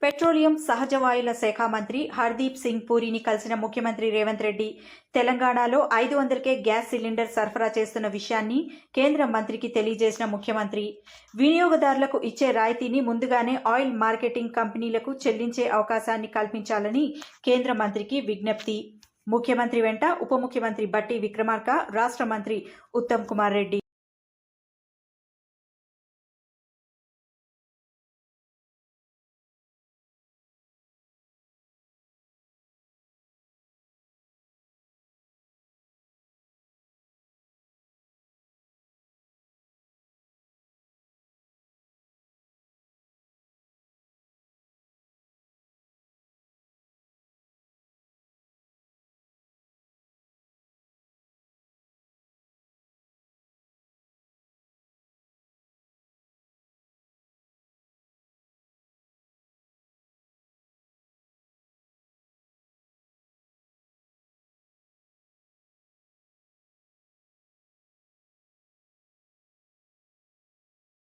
Petroleum సహజ వాయువుల శాఖ మంత్రి హర్దీప్ సింగ్ పూరిని కలిసిన ముఖ్యమంత్రి రేవంత్ రెడ్డి తెలంగాణలో 500కే గ్యాస్ సిలిండర్ సరఫరా చేస్తున్న విషయాన్ని కేంద్ర మంత్రికి తెలియజేసిన ముఖ్యమంత్రి వినియోగదారులకు ఇచ్చే రాయితీని ముందుగానే ఆయిల్ మార్కెటింగ్ కంపెనీలకు చెల్లించే అవకాశాన్ని కల్పించాలని కేంద్ర మంత్రికి విజ్ఞప్తి. ముఖ్యమంత్రి వెంట ఉప ముఖ్యమంత్రి బట్టి విక్రమార్క, రాష్ట్ర మంత్రి ఉత్తమ్ కుమార్ రెడ్డి.